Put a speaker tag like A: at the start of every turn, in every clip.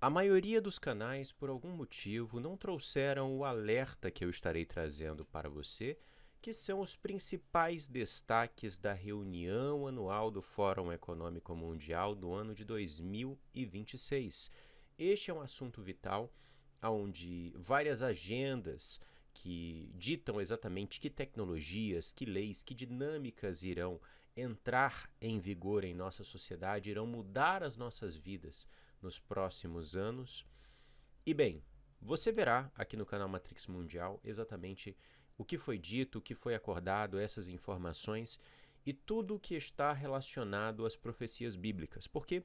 A: A maioria dos canais, por algum motivo, não trouxeram o alerta que eu estarei trazendo para você, que são os principais destaques da reunião anual do Fórum Econômico Mundial do ano de 2026. Este é um assunto vital, onde várias agendas que ditam exatamente que tecnologias, que leis, que dinâmicas irão entrar em vigor em nossa sociedade, irão mudar as nossas vidas nos próximos anos. E bem, você verá aqui no canal Matrix Mundial exatamente o que foi dito, o que foi acordado, essas informações e tudo o que está relacionado às profecias bíblicas, porque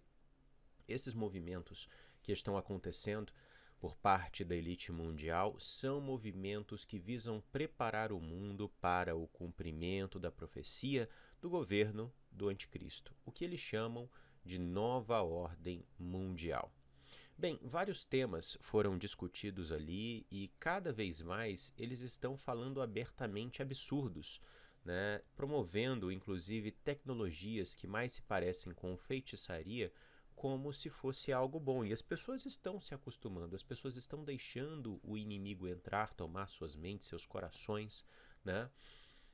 A: esses movimentos que estão acontecendo por parte da elite mundial são movimentos que visam preparar o mundo para o cumprimento da profecia do governo do anticristo, o que eles chamam de nova ordem mundial. Bem, vários temas foram discutidos ali e cada vez mais eles estão falando abertamente absurdos, né? Promovendo inclusive tecnologias que mais se parecem com feitiçaria como se fosse algo bom. E as pessoas estão se acostumando, as pessoas estão deixando o inimigo entrar, tomar suas mentes, seus corações, né?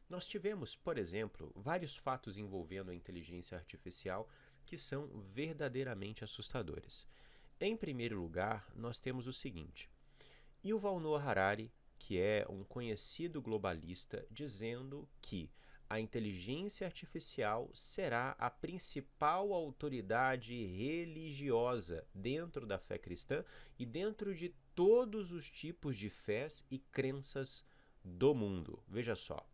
A: Nós tivemos, por exemplo, vários fatos envolvendo a inteligência artificial que são verdadeiramente assustadores. Em primeiro lugar, nós temos o seguinte: Yuval Noah Harari, que é um conhecido globalista, dizendo que a inteligência artificial será a principal autoridade religiosa dentro da fé cristã e dentro de todos os tipos de fés e crenças do mundo. Veja só.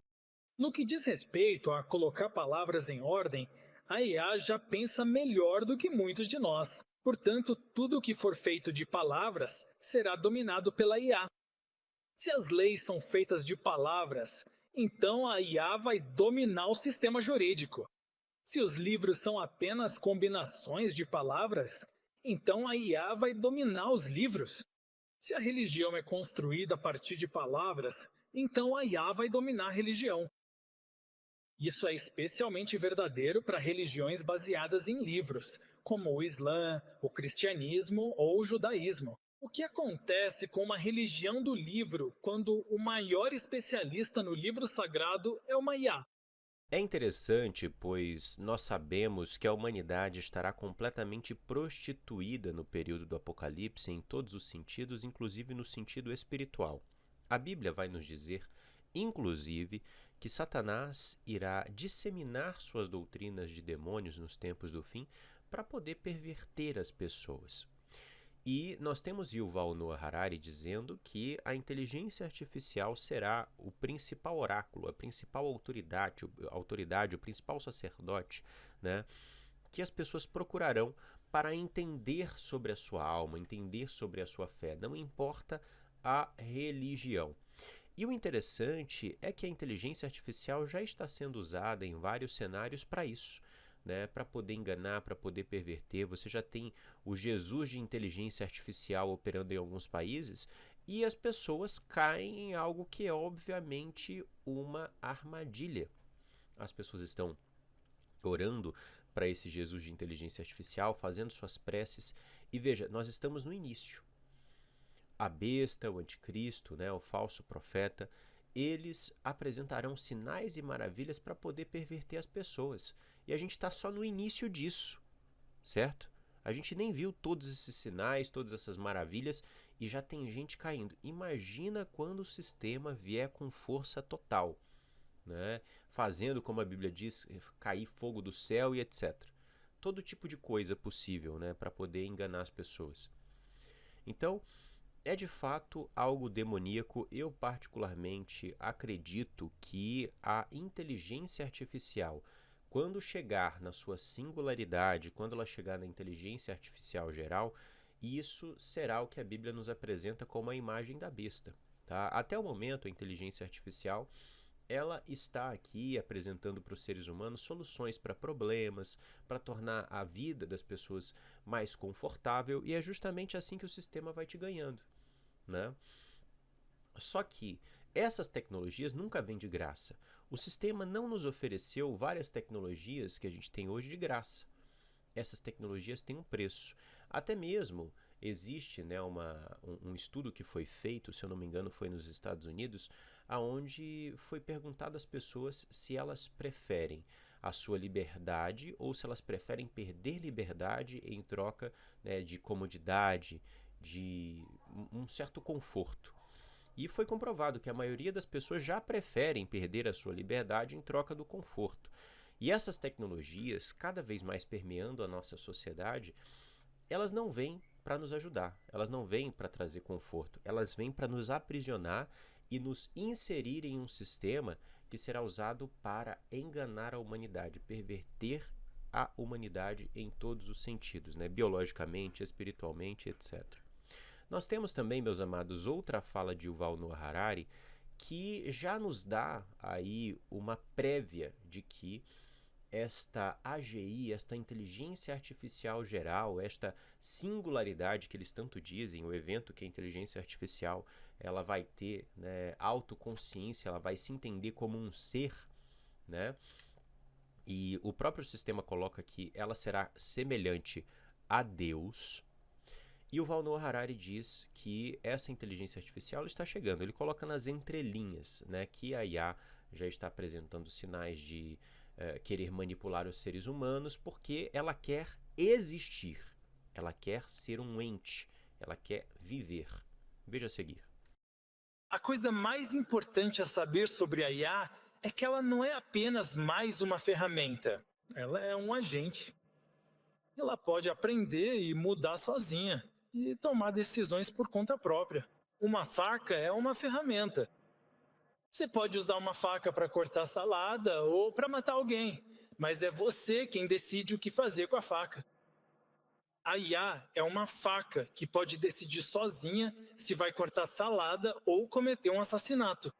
B: No que diz respeito a colocar palavras em ordem, a IA já pensa melhor do que muitos de nós. Portanto, tudo o que for feito de palavras será dominado pela IA. Se as leis são feitas de palavras, então a IA vai dominar o sistema jurídico. Se os livros são apenas combinações de palavras, então a IA vai dominar os livros. Se a religião é construída a partir de palavras, então a IA vai dominar a religião. Isso é especialmente verdadeiro para religiões baseadas em livros, como o Islã, o cristianismo ou o judaísmo. O que acontece com uma religião do livro quando o maior especialista no livro sagrado é uma IA?
A: É interessante, pois nós sabemos que a humanidade estará completamente prostituída no período do Apocalipse em todos os sentidos, inclusive no sentido espiritual. A Bíblia vai nos dizer, inclusive, que Satanás irá disseminar suas doutrinas de demônios nos tempos do fim para poder perverter as pessoas. E nós temos Yuval Noah Harari dizendo que a inteligência artificial será o principal oráculo, a principal autoridade, o principal sacerdote, né, que as pessoas procurarão para entender sobre a sua alma, entender sobre a sua fé, não importa a religião. E o interessante é que a inteligência artificial já está sendo usada em vários cenários para isso, né? Para poder enganar, para poder perverter. Você já tem o Jesus de inteligência artificial operando em alguns países e as pessoas caem em algo que é obviamente uma armadilha. As pessoas estão orando para esse Jesus de inteligência artificial, fazendo suas preces. E veja, nós estamos no início. A besta, o anticristo, né, o falso profeta, eles apresentarão sinais e maravilhas para poder perverter as pessoas. E a gente está só no início disso, certo? A gente nem viu todos esses sinais, todas essas maravilhas e já tem gente caindo. Imagina quando o sistema vier com força total, né? Fazendo, como a Bíblia diz, cair fogo do céu e etc. Todo tipo de coisa possível, né, para poder enganar as pessoas. Então, é de fato algo demoníaco. Eu, particularmente, acredito que a inteligência artificial, quando chegar na sua singularidade, quando ela chegar na inteligência artificial geral, isso será o que a Bíblia nos apresenta como a imagem da besta. Tá? Até o momento, a inteligência artificial ela está aqui apresentando para os seres humanos soluções para problemas, para tornar a vida das pessoas mais confortável, e é justamente assim que o sistema vai te ganhando, né? Só que essas tecnologias nunca vêm de graça. O sistema não nos ofereceu várias tecnologias que a gente tem hoje de graça. Essas tecnologias têm um preço. Até mesmo Existe, né, um estudo que foi feito, se eu não me engano, foi nos Estados Unidos, aonde foi perguntado às pessoas se elas preferem a sua liberdade ou se elas preferem perder liberdade em troca, né, de comodidade, de um certo conforto. E foi comprovado que a maioria das pessoas já preferem perder a sua liberdade em troca do conforto. E essas tecnologias, cada vez mais permeando a nossa sociedade, elas não vêm para nos ajudar, elas não vêm para trazer conforto, elas vêm para nos aprisionar e nos inserir em um sistema que será usado para enganar a humanidade, perverter a humanidade em todos os sentidos, né? Biologicamente, espiritualmente, etc. Nós temos também, meus amados, outra fala de Yuval Noah Harari que já nos dá aí uma prévia de que esta AGI, esta inteligência artificial geral, esta singularidade que eles tanto dizem, o evento que a inteligência artificial ela vai ter, né, autoconsciência, ela vai se entender como um ser, né? E o próprio sistema coloca que ela será semelhante a Deus. E o Yuval Noah Harari diz que essa inteligência artificial está chegando. Ele coloca nas entrelinhas, né, que a IA já está apresentando sinais de querer manipular os seres humanos porque ela quer existir, ela quer ser um ente, ela quer viver. Veja a seguir.
B: A coisa mais importante a saber sobre a IA é que ela não é apenas mais uma ferramenta, ela é um agente. Ela pode aprender e mudar sozinha e tomar decisões por conta própria. Uma faca é uma ferramenta. Você pode usar uma faca para cortar salada ou para matar alguém, mas é você quem decide o que fazer com a faca. A IA é uma faca que pode decidir sozinha se vai cortar salada ou cometer um assassinato.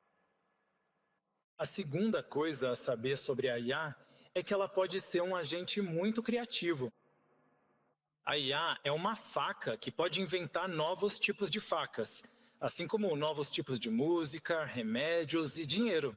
B: A segunda coisa a saber sobre a IA é que ela pode ser um agente muito criativo. A IA é uma faca que pode inventar novos tipos de facas, assim como novos tipos de música, remédios e dinheiro.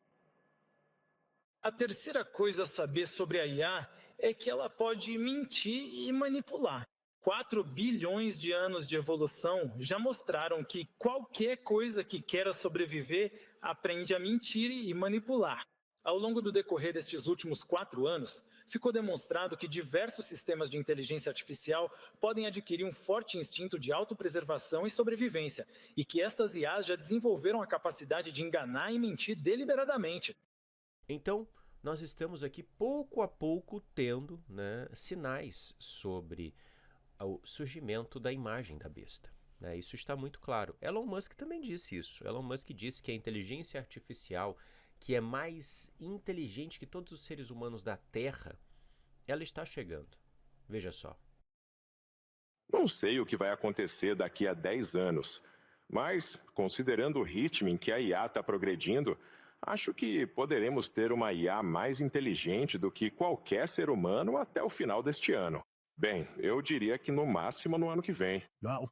B: A terceira coisa a saber sobre a IA é que ela pode mentir e manipular. 4 bilhões de anos de evolução já mostraram que qualquer coisa que queira sobreviver aprende a mentir e manipular. Ao longo do decorrer destes últimos 4 anos, ficou demonstrado que diversos sistemas de inteligência artificial podem adquirir um forte instinto de autopreservação e sobrevivência, e que estas IAs já desenvolveram a capacidade de enganar e mentir deliberadamente.
A: Então, nós estamos aqui pouco a pouco tendo, né, sinais sobre o surgimento da imagem da besta. Né? Isso está muito claro. Elon Musk também disse isso. Elon Musk disse que a inteligência artificial, que é mais inteligente que todos os seres humanos da Terra, ela está chegando. Veja só.
C: Não sei o que vai acontecer daqui a 10 anos, mas, considerando o ritmo em que a IA está progredindo, acho que poderemos ter uma IA mais inteligente do que qualquer ser humano até o final deste ano. Bem, eu diria que no máximo no ano que vem.
D: Não.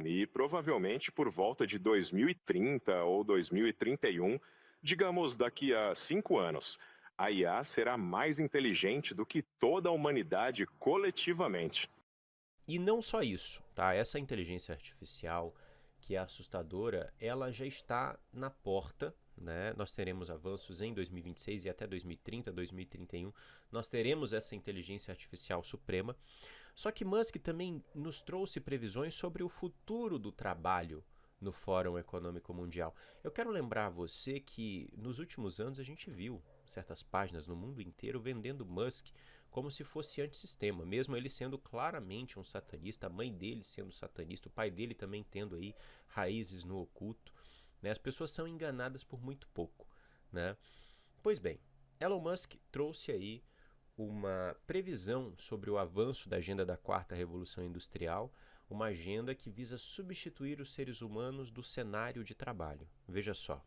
C: E provavelmente por volta de 2030 ou 2031, digamos daqui a 5 anos, a IA será mais inteligente do que toda a humanidade coletivamente.
A: E não só isso, tá? Essa inteligência artificial, que é assustadora, ela já está na porta, né? Nós teremos avanços em 2026 e até 2030, 2031, nós teremos essa inteligência artificial suprema. Só que Musk também nos trouxe previsões sobre o futuro do trabalho no Fórum Econômico Mundial. Eu quero lembrar a você que nos últimos anos a gente viu certas páginas no mundo inteiro vendendo Musk como se fosse antissistema, mesmo ele sendo claramente um satanista, a mãe dele sendo satanista, o pai dele também tendo aí raízes no oculto. Né? As pessoas são enganadas por muito pouco. Né? Pois bem, Elon Musk trouxe aí uma previsão sobre o avanço da agenda da quarta revolução industrial, uma agenda que visa substituir os seres humanos do cenário de trabalho. Veja só.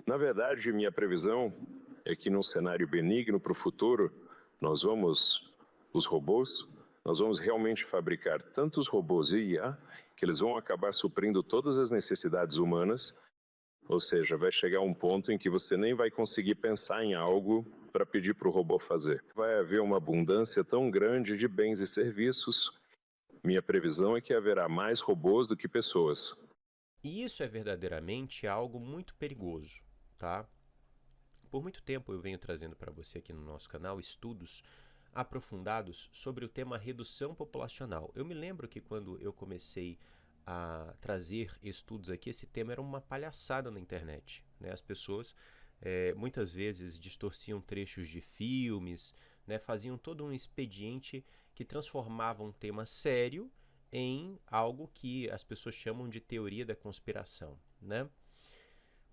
C: Na verdade, minha previsão é que num cenário benigno para o futuro, os robôs, nós vamos realmente fabricar tantos robôs e IA que eles vão acabar suprindo todas as necessidades humanas, ou seja, vai chegar um ponto em que você nem vai conseguir pensar em algo para pedir para o robô fazer. Vai haver uma abundância tão grande de bens e serviços, minha previsão é que haverá mais robôs do que pessoas.
A: E isso é verdadeiramente algo muito perigoso, tá? Por muito tempo eu venho trazendo para você aqui no nosso canal estudos aprofundados sobre o tema redução populacional. Eu me lembro que quando eu comecei a trazer estudos aqui, esse tema era uma palhaçada na internet, né? As pessoas muitas vezes distorciam trechos de filmes, né? Faziam todo um expediente que transformava um tema sério em algo que as pessoas chamam de teoria da conspiração, né?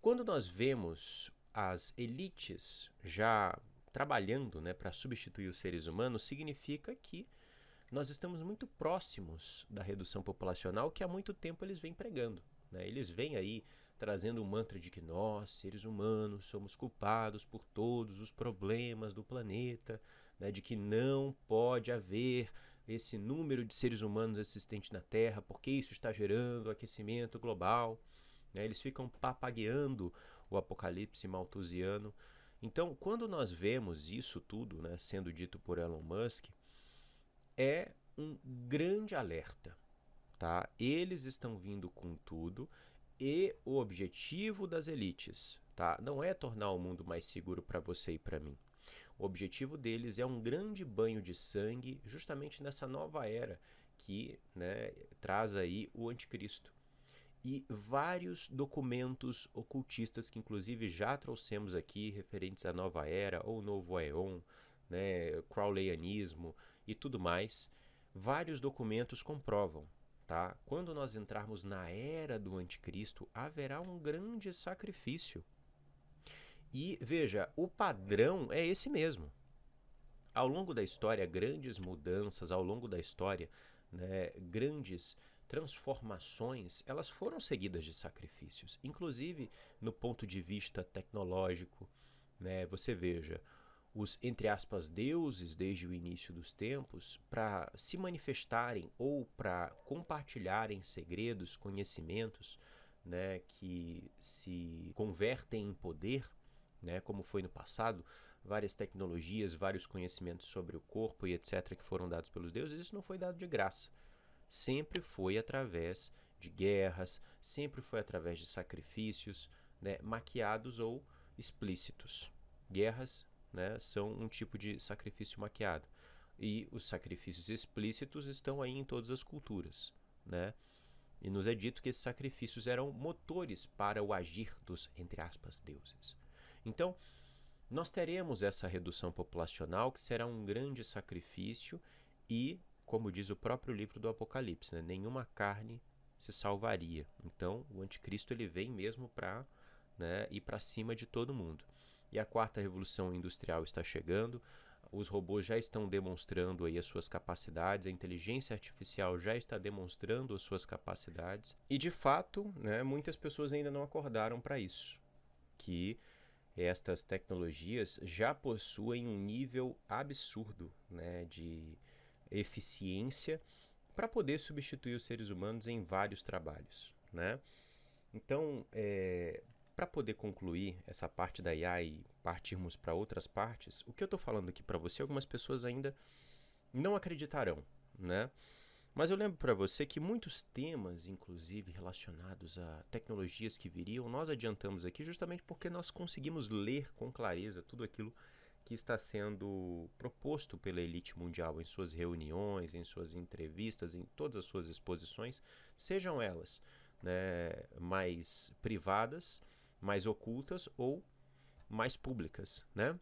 A: Quando nós vemos as elites já trabalhando, né, para substituir os seres humanos, significa que nós estamos muito próximos da redução populacional que há muito tempo eles vêm pregando, né? Eles vêm aí trazendo o mantra de que nós, seres humanos, somos culpados por todos os problemas do planeta, né, de que não pode haver esse número de seres humanos existentes na Terra, porque isso está gerando aquecimento global, né? Eles ficam papagueando o apocalipse malthusiano. Então, quando nós vemos isso tudo, né, sendo dito por Elon Musk, é um grande alerta, tá? Eles estão vindo com tudo e o objetivo das elites, tá? Não é tornar o mundo mais seguro para você e para mim. O objetivo deles é um grande banho de sangue justamente nessa nova era que, né, traz aí o anticristo. E vários documentos ocultistas que inclusive já trouxemos aqui, referentes à nova era ou novo aeon, né, crowleyanismo e tudo mais, vários documentos comprovam, tá? Quando nós entrarmos na era do anticristo, haverá um grande sacrifício. E veja, o padrão é esse mesmo. Ao longo da história, grandes mudanças, ao longo da história, né, grandes transformações, elas foram seguidas de sacrifícios, inclusive no ponto de vista tecnológico, né? Você veja, os, entre aspas, deuses desde o início dos tempos, para se manifestarem ou para compartilharem segredos, conhecimentos, né, que se convertem em poder, né, como foi no passado, várias tecnologias, vários conhecimentos sobre o corpo e etc. que foram dados pelos deuses, isso não foi dado de graça. Sempre foi através de guerras, sempre foi através de sacrifícios, né, maquiados ou explícitos. Guerras, né, são um tipo de sacrifício maquiado. E os sacrifícios explícitos estão aí em todas as culturas, né? E nos é dito que esses sacrifícios eram motores para o agir dos, entre aspas, deuses. Então, nós teremos essa redução populacional que será um grande sacrifício e, como diz o próprio livro do Apocalipse, né, nenhuma carne se salvaria. Então, o anticristo ele vem mesmo para, né, ir para cima de todo mundo. E a quarta revolução industrial está chegando, os robôs já estão demonstrando aí as suas capacidades, a inteligência artificial já está demonstrando as suas capacidades. E, de fato, né, muitas pessoas ainda não acordaram para isso, que estas tecnologias já possuem um nível absurdo, né, de eficiência para poder substituir os seres humanos em vários trabalhos, né? Então, para poder concluir essa parte da IA e partirmos para outras partes, o que eu estou falando aqui para você, algumas pessoas ainda não acreditarão, né? Mas eu lembro para você que muitos temas, inclusive relacionados a tecnologias que viriam, nós adiantamos aqui justamente porque nós conseguimos ler com clareza tudo aquilo que está sendo proposto pela elite mundial em suas reuniões, em suas entrevistas, em todas as suas exposições, sejam elas, né, mais privadas, mais ocultas ou mais públicas, né?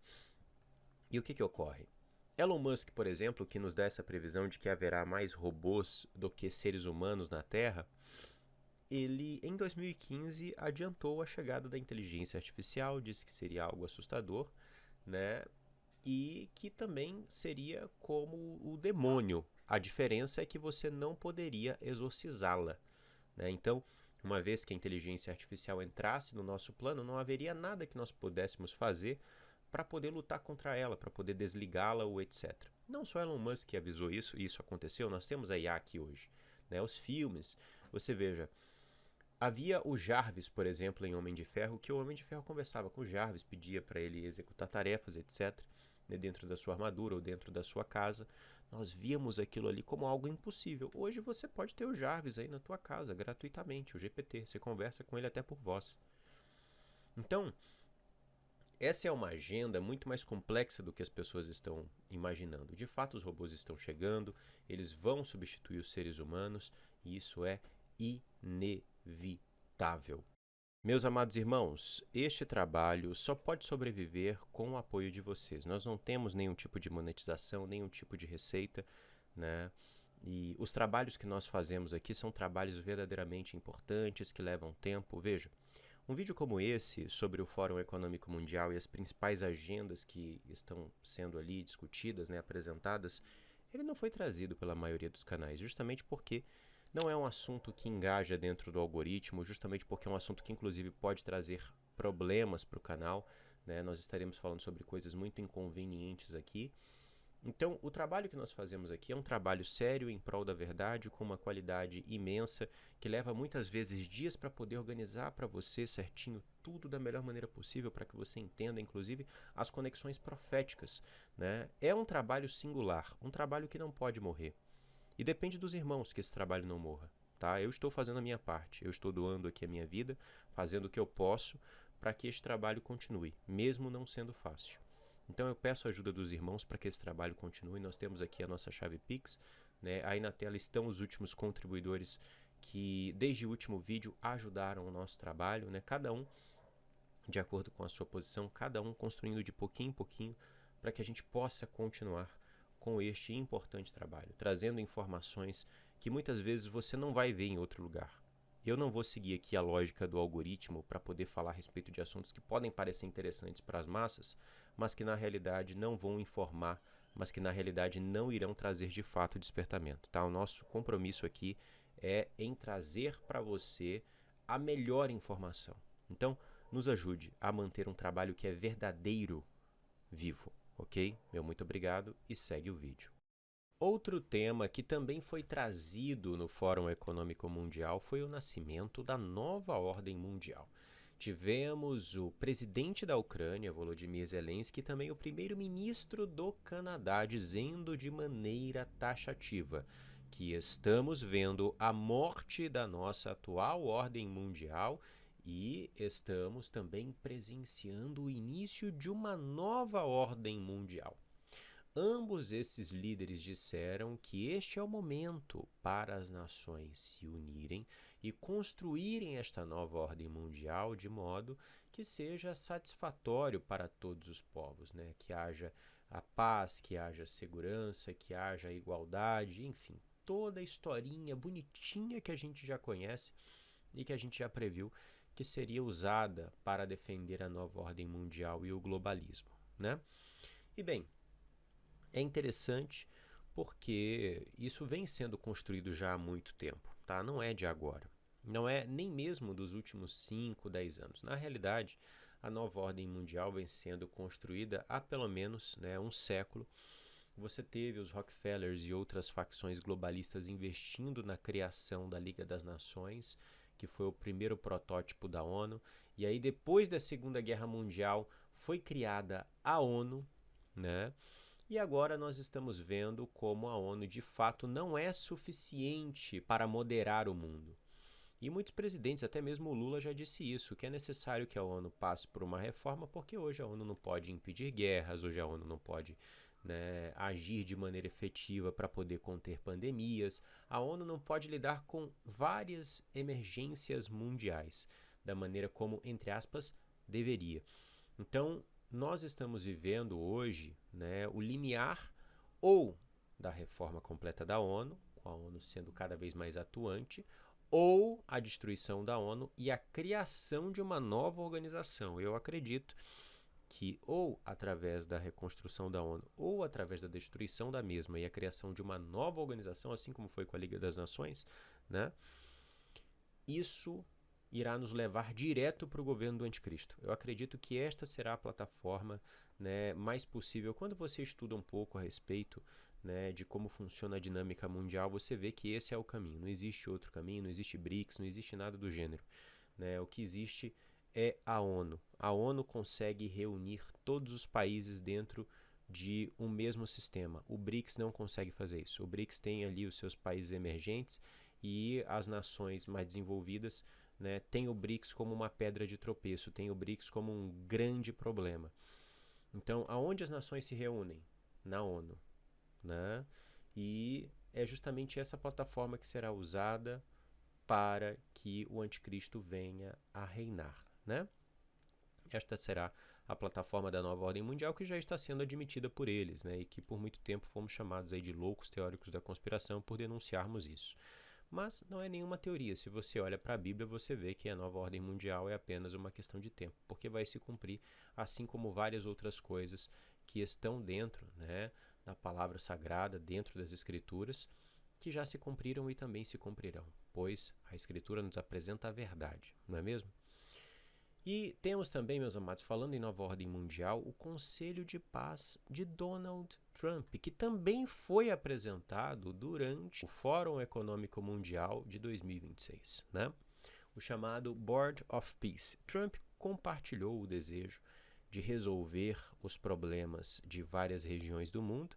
A: E o que ocorre? Elon Musk, por exemplo, que nos dá essa previsão de que haverá mais robôs do que seres humanos na Terra, ele, em 2015, adiantou a chegada da inteligência artificial, disse que seria algo assustador, né? E que também seria como o demônio. A diferença é que você não poderia exorcizá-la, né? Então, uma vez que a inteligência artificial entrasse no nosso plano, não haveria nada que nós pudéssemos fazer para poder lutar contra ela, para poder desligá-la ou etc. Não só Elon Musk avisou isso, e isso aconteceu, nós temos a IA aqui hoje, né? Os filmes, você veja, havia o Jarvis, por exemplo, em Homem de Ferro, que o Homem de Ferro conversava com o Jarvis, pedia para ele executar tarefas, etc., né, dentro da sua armadura ou dentro da sua casa. Nós víamos aquilo ali como algo impossível. Hoje você pode ter o Jarvis aí na tua casa, gratuitamente, o GPT. Você conversa com ele até por voz. Então, essa é uma agenda muito mais complexa do que as pessoas estão imaginando. De fato, os robôs estão chegando, eles vão substituir os seres humanos, e isso é inevitável. Meus amados irmãos, este trabalho só pode sobreviver com o apoio de vocês. Nós não temos nenhum tipo de monetização, nenhum tipo de receita, né? E os trabalhos que nós fazemos aqui são trabalhos verdadeiramente importantes, que levam tempo. Veja, um vídeo como esse, sobre o Fórum Econômico Mundial e as principais agendas que estão sendo ali discutidas, né, apresentadas, ele não foi trazido pela maioria dos canais, justamente porque não é um assunto que engaja dentro do algoritmo, justamente porque é um assunto que inclusive pode trazer problemas para o canal, né? Nós estaremos falando sobre coisas muito inconvenientes aqui. Então, o trabalho que nós fazemos aqui é um trabalho sério em prol da verdade, com uma qualidade imensa, que leva muitas vezes dias para poder organizar para você certinho tudo da melhor maneira possível, para que você entenda, inclusive, as conexões proféticas, né? É um trabalho singular, um trabalho que não pode morrer. E depende dos irmãos que esse trabalho não morra, tá? Eu estou fazendo a minha parte, eu estou doando aqui a minha vida, fazendo o que eu posso para que este trabalho continue, mesmo não sendo fácil. Então eu peço a ajuda dos irmãos para que esse trabalho continue. Nós temos aqui a nossa chave Pix, né? Aí na tela estão os últimos contribuidores que desde o último vídeo ajudaram o nosso trabalho, né? Cada um de acordo com a sua posição, cada um construindo de pouquinho em pouquinho para que a gente possa continuar com este importante trabalho, trazendo informações que muitas vezes você não vai ver em outro lugar. Eu não vou seguir aqui a lógica do algoritmo para poder falar a respeito de assuntos que podem parecer interessantes para as massas, mas que na realidade não vão informar, mas que na realidade não irão trazer de fato despertamento. Tá? O nosso compromisso aqui é em trazer para você a melhor informação. Então, nos ajude a manter um trabalho que é verdadeiro vivo. Ok? Meu muito obrigado e segue o vídeo. Outro tema que também foi trazido no Fórum Econômico Mundial foi o nascimento da nova ordem mundial. Tivemos o presidente da Ucrânia, Volodymyr Zelensky, e também o primeiro-ministro do Canadá, dizendo de maneira taxativa que estamos vendo a morte da nossa atual ordem mundial e estamos também presenciando o início de uma nova ordem mundial. Ambos esses líderes disseram que este é o momento para as nações se unirem e construírem esta nova ordem mundial de modo que seja satisfatório para todos os povos, né? Que haja a paz, que haja segurança, que haja igualdade, enfim, toda a historinha bonitinha que a gente já conhece e que a gente já previu que seria usada para defender a nova ordem mundial e o globalismo, né? E bem, é interessante porque isso vem sendo construído já há muito tempo, tá? Não é de agora. Não é nem mesmo dos últimos 5, 10 anos. Na realidade, a nova ordem mundial vem sendo construída há pelo menos, né, um século. Você teve os Rockefellers e outras facções globalistas investindo na criação da Liga das Nações, que foi o primeiro protótipo da ONU. E aí, depois da Segunda Guerra Mundial, foi criada a ONU, né? E agora nós estamos vendo como a ONU de fato não é suficiente para moderar o mundo. E muitos presidentes, até mesmo o Lula já disse isso, que é necessário que a ONU passe por uma reforma, porque hoje a ONU não pode impedir guerras, hoje a ONU não pode, né, agir de maneira efetiva para poder conter pandemias. A ONU não pode lidar com várias emergências mundiais da maneira como, entre aspas, deveria. Então, nós estamos vivendo hoje, né, o limiar ou da reforma completa da ONU, com a ONU sendo cada vez mais atuante, ou a destruição da ONU e a criação de uma nova organização. Eu acredito que ou através da reconstrução da ONU ou através da destruição da mesma e a criação de uma nova organização, assim como foi com a Liga das Nações, né, isso irá nos levar direto para o governo do anticristo. Eu acredito que esta será a plataforma, né, mais possível. Quando você estuda um pouco a respeito, né, de como funciona a dinâmica mundial, você vê que esse é o caminho. Não existe outro caminho, não existe BRICS, não existe nada do gênero, né? O que existe é a ONU. A ONU consegue reunir todos os países dentro de um mesmo sistema. O BRICS não consegue fazer isso. O BRICS tem ali os seus países emergentes e as nações mais desenvolvidas, né, tem o BRICS como uma pedra de tropeço, tem o BRICS como um grande problema. Então, aonde as nações se reúnem? Na ONU, né? E é justamente essa plataforma que será usada para que o anticristo venha a reinar, né? Esta será a plataforma da nova ordem mundial, que já está sendo admitida por eles, né? E que por muito tempo fomos chamados aí de loucos teóricos da conspiração por denunciarmos isso. Mas não é nenhuma teoria. Se você olha para a Bíblia, você vê que a nova ordem mundial é apenas uma questão de tempo, porque vai se cumprir, assim como várias outras coisas que estão dentro, né, da palavra sagrada, dentro das Escrituras, que já se cumpriram e também se cumprirão, pois a Escritura nos apresenta a verdade, não é mesmo? E temos também, meus amados, falando em nova ordem mundial, o Conselho de Paz de Donald Trump, que também foi apresentado durante o Fórum Econômico Mundial de 2026, né? O chamado Board of Peace. Trump compartilhou o desejo de resolver os problemas de várias regiões do mundo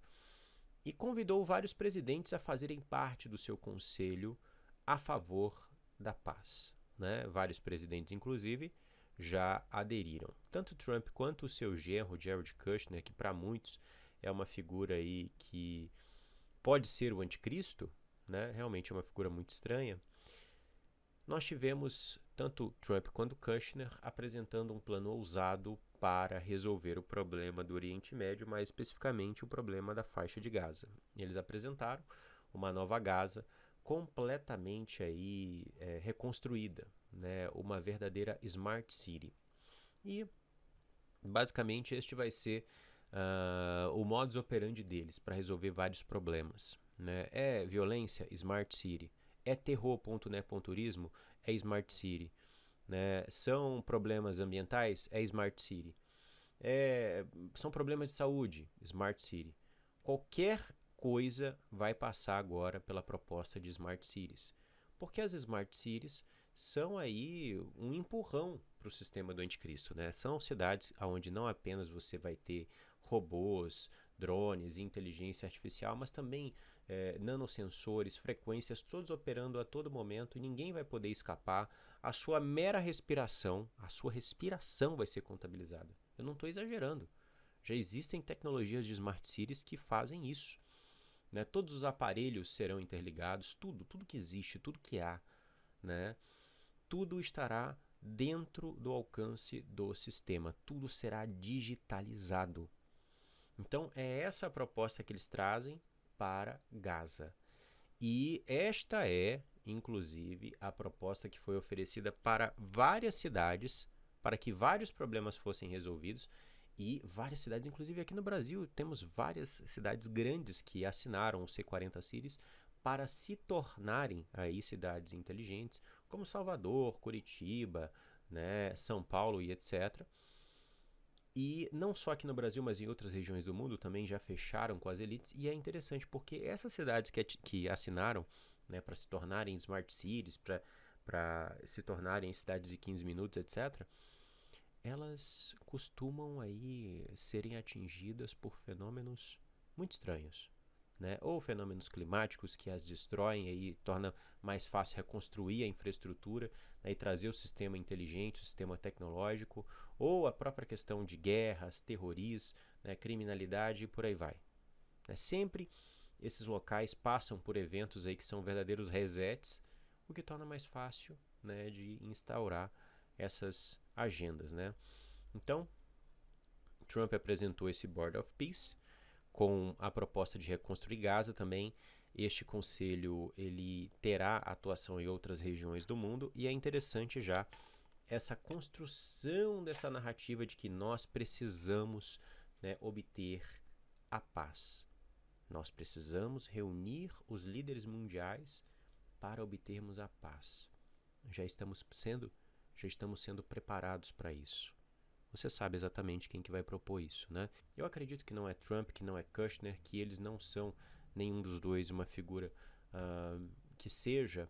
A: e convidou vários presidentes a fazerem parte do seu conselho a favor da paz, né? Vários presidentes, inclusive, já aderiram. Tanto Trump quanto o seu genro, Jared Kushner, que para muitos é uma figura aí que pode ser o anticristo, né? Realmente é uma figura muito estranha. Nós tivemos tanto Trump quanto Kushner apresentando um plano ousado para resolver o problema do Oriente Médio, mais especificamente o problema da faixa de Gaza. Eles apresentaram uma nova Gaza completamente aí reconstruída, né, uma verdadeira Smart City. E basicamente este vai ser o modus operandi deles para resolver vários problemas, né? É violência? Smart City. É terror, turismo? É Smart City, né? São problemas ambientais? É Smart City. São problemas de saúde? Smart City. Qualquer coisa vai passar agora pela proposta de Smart Cities, porque as Smart Cities são aí um empurrão para o sistema do anticristo, né? São cidades onde não apenas você vai ter robôs, drones, inteligência artificial, mas também nanosensores, frequências, todos operando a todo momento e ninguém vai poder escapar. A sua mera respiração, a sua respiração vai ser contabilizada. Eu não estou exagerando. Já existem tecnologias de Smart Cities que fazem isso, né? Todos os aparelhos serão interligados, tudo que existe, tudo que há, né? Tudo estará dentro do alcance do sistema, tudo será digitalizado. Então é essa a proposta que eles trazem para Gaza. E esta é, inclusive, a proposta que foi oferecida para várias cidades, para que vários problemas fossem resolvidos. E várias cidades, inclusive aqui no Brasil, temos várias cidades grandes que assinaram o C40 Cities para se tornarem aí cidades inteligentes, como Salvador, Curitiba, né, São Paulo e etc. E não só aqui no Brasil, mas em outras regiões do mundo também já fecharam com as elites. E é interessante porque essas cidades que assinaram, né, para se tornarem Smart Cities, para se tornarem cidades de 15 minutos, etc., elas costumam aí serem atingidas por fenômenos muito estranhos, né? Ou fenômenos climáticos que as destroem e torna mais fácil reconstruir a infraestrutura, né, e trazer o sistema inteligente, o sistema tecnológico, ou a própria questão de guerras, terrorismo, né, criminalidade e por aí vai. Sempre esses locais passam por eventos aí que são verdadeiros resets, o que torna mais fácil, né, de instaurar essas agendas, né? Então, Trump apresentou esse Board of Peace com a proposta de reconstruir Gaza também. Este conselho ele terá atuação em outras regiões do mundo e é interessante já essa construção dessa narrativa de que nós precisamos, né, obter a paz. Nós precisamos reunir os líderes mundiais para obtermos a paz. Já estamos sendo preparados para isso. Você sabe exatamente quem que vai propor isso, né? Eu acredito que não é Trump, que não é Kushner, que eles não são nenhum dos dois uma figura que seja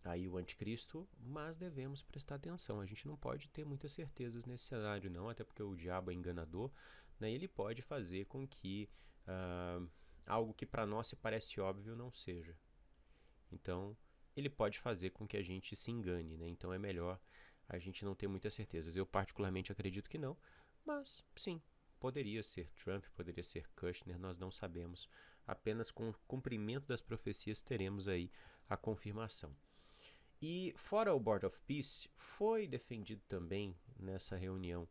A: aí o anticristo, mas devemos prestar atenção. A gente não pode ter muitas certezas nesse cenário, não, até porque o diabo é enganador, né? E ele pode fazer com que algo que para nós se parece óbvio não seja. Então, ele pode fazer com que a gente se engane, né? Então é melhor a gente não ter muitas certezas. Eu particularmente acredito que não, mas sim, poderia ser Trump, poderia ser Kushner, nós não sabemos. Apenas com o cumprimento das profecias teremos aí a confirmação. E fora o Board of Peace, foi defendido também nessa reunião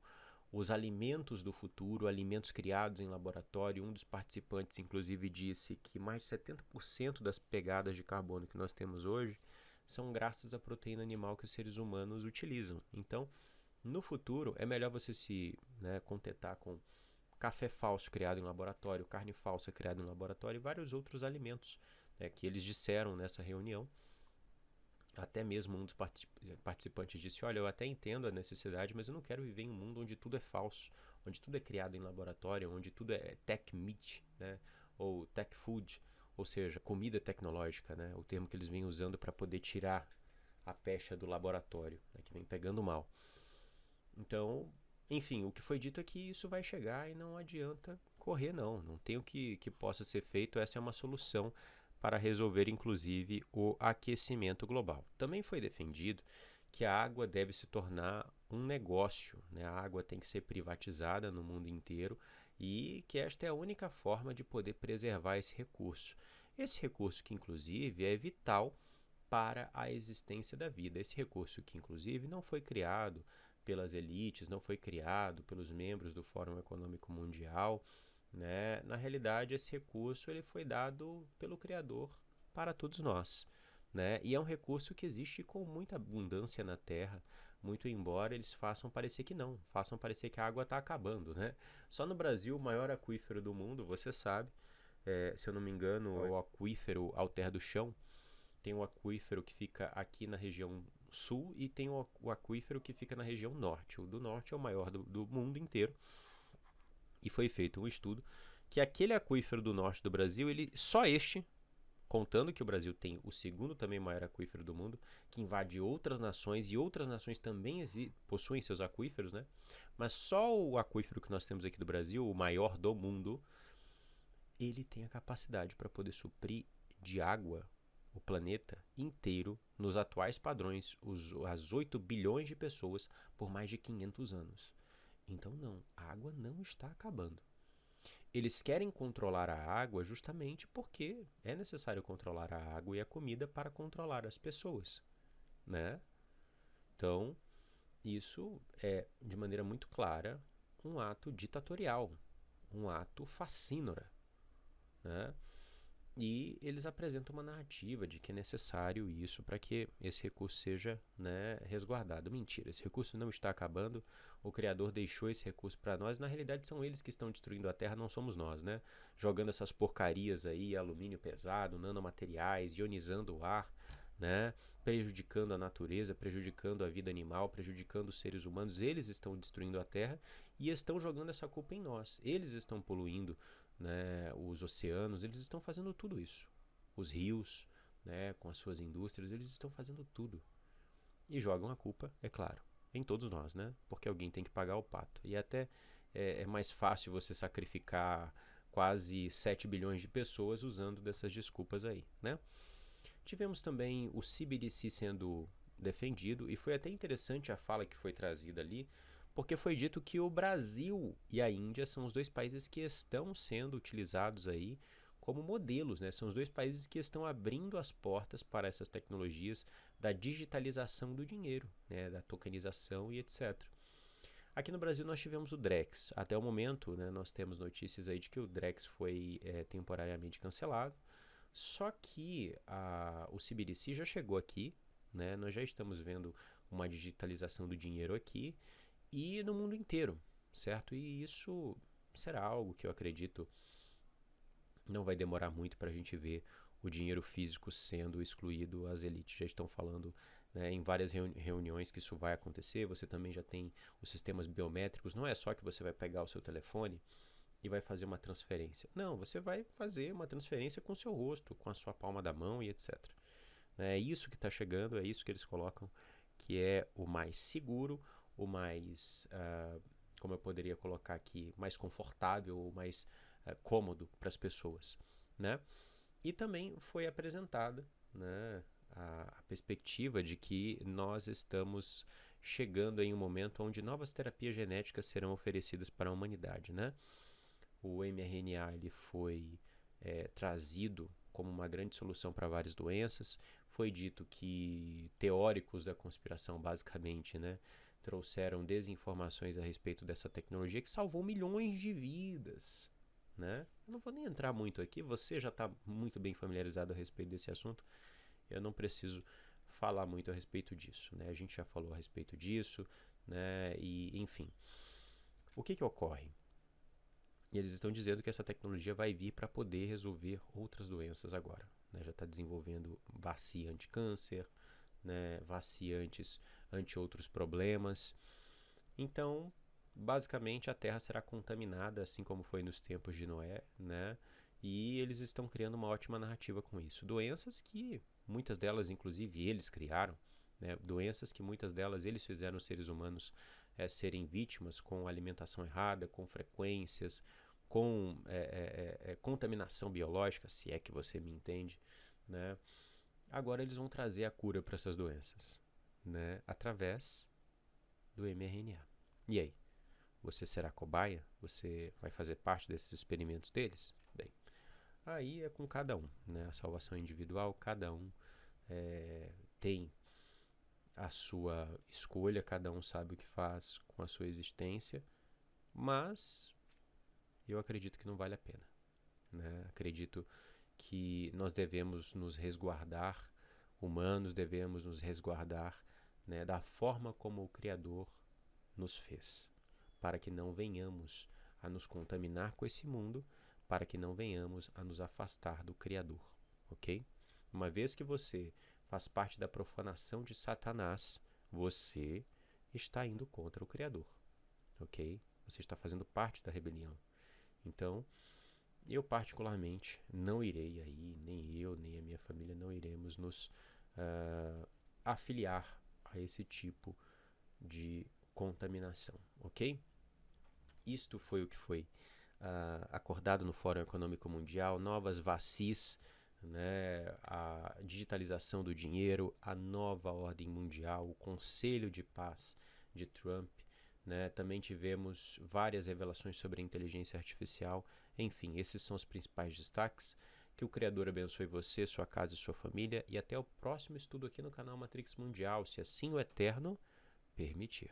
A: os alimentos do futuro, alimentos criados em laboratório. Um dos participantes, inclusive, disse que mais de 70% das pegadas de carbono que nós temos hoje são graças à proteína animal que os seres humanos utilizam. Então, no futuro, é melhor você se contentar com café falso criado em laboratório, carne falsa criada em laboratório e vários outros alimentos, né, que eles disseram nessa reunião. Até mesmo um dos participantes disse, olha, eu até entendo a necessidade, mas eu não quero viver em um mundo onde tudo é falso, onde tudo é criado em laboratório, onde tudo é tech meat, né? Ou tech food, ou seja, comida tecnológica, né? O termo que eles vêm usando para poder tirar a pecha do laboratório, né? Que vem pegando mal. Então, enfim, o que foi dito é que isso vai chegar e não adianta correr, não. Não tem o que possa ser feito, essa é uma solução para resolver, inclusive, o aquecimento global. Também foi defendido que a água deve se tornar um negócio, né? A água tem que ser privatizada no mundo inteiro e que esta é a única forma de poder preservar esse recurso. Esse recurso que, inclusive, é vital para a existência da vida. Esse recurso que, inclusive, não foi criado pelas elites, não foi criado pelos membros do Fórum Econômico Mundial, né? Na realidade, esse recurso ele foi dado pelo Criador para todos nós, né? E é um recurso que existe com muita abundância na Terra, muito embora eles façam parecer que não, façam parecer que a água está acabando, né? Só no Brasil, o maior aquífero do mundo, você sabe, se eu não me engano, é o aquífero Alter do Chão. Tem o aquífero que fica aqui na região sul e tem o aquífero que fica na região norte. O do norte é o maior do mundo inteiro. E foi feito um estudo que aquele aquífero do norte do Brasil, só este, contando que o Brasil tem o segundo também maior aquífero do mundo, que invade outras nações e outras nações também possuem seus aquíferos, né? Mas só o aquífero que nós temos aqui do Brasil, o maior do mundo, ele tem a capacidade para poder suprir de água o planeta inteiro nos atuais padrões, as 8 bilhões de pessoas por mais de 500 anos. Então não, a água não está acabando. Eles querem controlar a água justamente porque é necessário controlar a água e a comida para controlar as pessoas, né? Então, isso é, de maneira muito clara, um ato ditatorial, um ato fascínora, né? E eles apresentam uma narrativa de que é necessário isso para que esse recurso seja, né, resguardado. Mentira, esse recurso não está acabando, o Criador deixou esse recurso para nós, na realidade são eles que estão destruindo a Terra, não somos nós, né? Jogando essas porcarias aí, alumínio pesado, nanomateriais, ionizando o ar, né? Prejudicando a natureza, prejudicando a vida animal, prejudicando os seres humanos, eles estão destruindo a Terra e estão jogando essa culpa em nós, eles estão poluindo, né, os oceanos, eles estão fazendo tudo isso. Os rios, né, com as suas indústrias, eles estão fazendo tudo. E jogam a culpa, é claro, em todos nós, né? Porque alguém tem que pagar o pato. E até é mais fácil você sacrificar quase 7 bilhões de pessoas usando dessas desculpas aí, né? Tivemos também o CBDC sendo defendido, e foi até interessante a fala que foi trazida ali, porque foi dito que o Brasil e a Índia são os dois países que estão sendo utilizados aí como modelos, né? São os dois países que estão abrindo as portas para essas tecnologias da digitalização do dinheiro, né? Da tokenização e etc. Aqui no Brasil nós tivemos o Drex. Até o momento, né, nós temos notícias aí de que o Drex foi temporariamente cancelado. Só que o CBDC já chegou aqui, né? Nós já estamos vendo uma digitalização do dinheiro aqui e no mundo inteiro, certo? E isso será algo que eu acredito não vai demorar muito para a gente ver o dinheiro físico sendo excluído. As elites já estão falando, né, em várias reuniões que isso vai acontecer. Você também já tem os sistemas biométricos. Não é só que você vai pegar o seu telefone e vai fazer uma transferência. Não, você vai fazer uma transferência com o seu rosto, com a sua palma da mão e etc. É isso que está chegando, é isso que eles colocam que é o mais seguro, o mais como eu poderia colocar aqui, mais confortável ou mais cômodo para as pessoas, né? E também foi apresentada, né, a perspectiva de que nós estamos chegando em um momento onde novas terapias genéticas serão oferecidas para a humanidade, né? O mRNA ele foi trazido como uma grande solução para várias doenças. Foi dito que teóricos da conspiração, basicamente, né, trouxeram desinformações a respeito dessa tecnologia que salvou milhões de vidas, né? Eu não vou nem entrar muito aqui, você já está muito bem familiarizado a respeito desse assunto. Eu não preciso falar muito a respeito disso, né? A gente já falou a respeito disso, né? E, enfim, o que ocorre? Eles estão dizendo que essa tecnologia vai vir para poder resolver outras doenças agora, né? Já está desenvolvendo vacina anti-câncer, né? Vaciantes anti outros problemas. Então, basicamente, a Terra será contaminada, assim como foi nos tempos de Noé, né? E eles estão criando uma ótima narrativa com isso. Doenças que muitas delas, inclusive, eles criaram, né? Doenças que muitas delas eles fizeram os seres humanos serem vítimas com alimentação errada, com frequências, com contaminação biológica, se é que você me entende, né? Agora eles vão trazer a cura para essas doenças, né? Através do mRNA. E aí? Você será cobaia? Você vai fazer parte desses experimentos deles? Bem, aí é com cada um, né? A salvação individual, cada um tem a sua escolha, cada um sabe o que faz com a sua existência, mas eu acredito que não vale a pena, né? Acredito que nós devemos nos resguardar, humanos devemos nos resguardar, né, da forma como o Criador nos fez, para que não venhamos a nos contaminar com esse mundo, para que não venhamos a nos afastar do Criador, ok? Uma vez que você faz parte da profanação de Satanás, você está indo contra o Criador, ok? Você está fazendo parte da rebelião. Então, eu particularmente não irei aí, nem eu, nem a minha família, não iremos nos afiliar a esse tipo de contaminação, ok? Isto foi o que foi acordado no Fórum Econômico Mundial, novas VACIS, né, a digitalização do dinheiro, a nova ordem mundial, o Conselho de Paz de Trump, né? Também tivemos várias revelações sobre a inteligência artificial. Enfim, esses são os principais destaques. Que o Criador abençoe você, sua casa e sua família. E até o próximo estudo aqui no canal Matrix Mundial, se assim o Eterno permitir.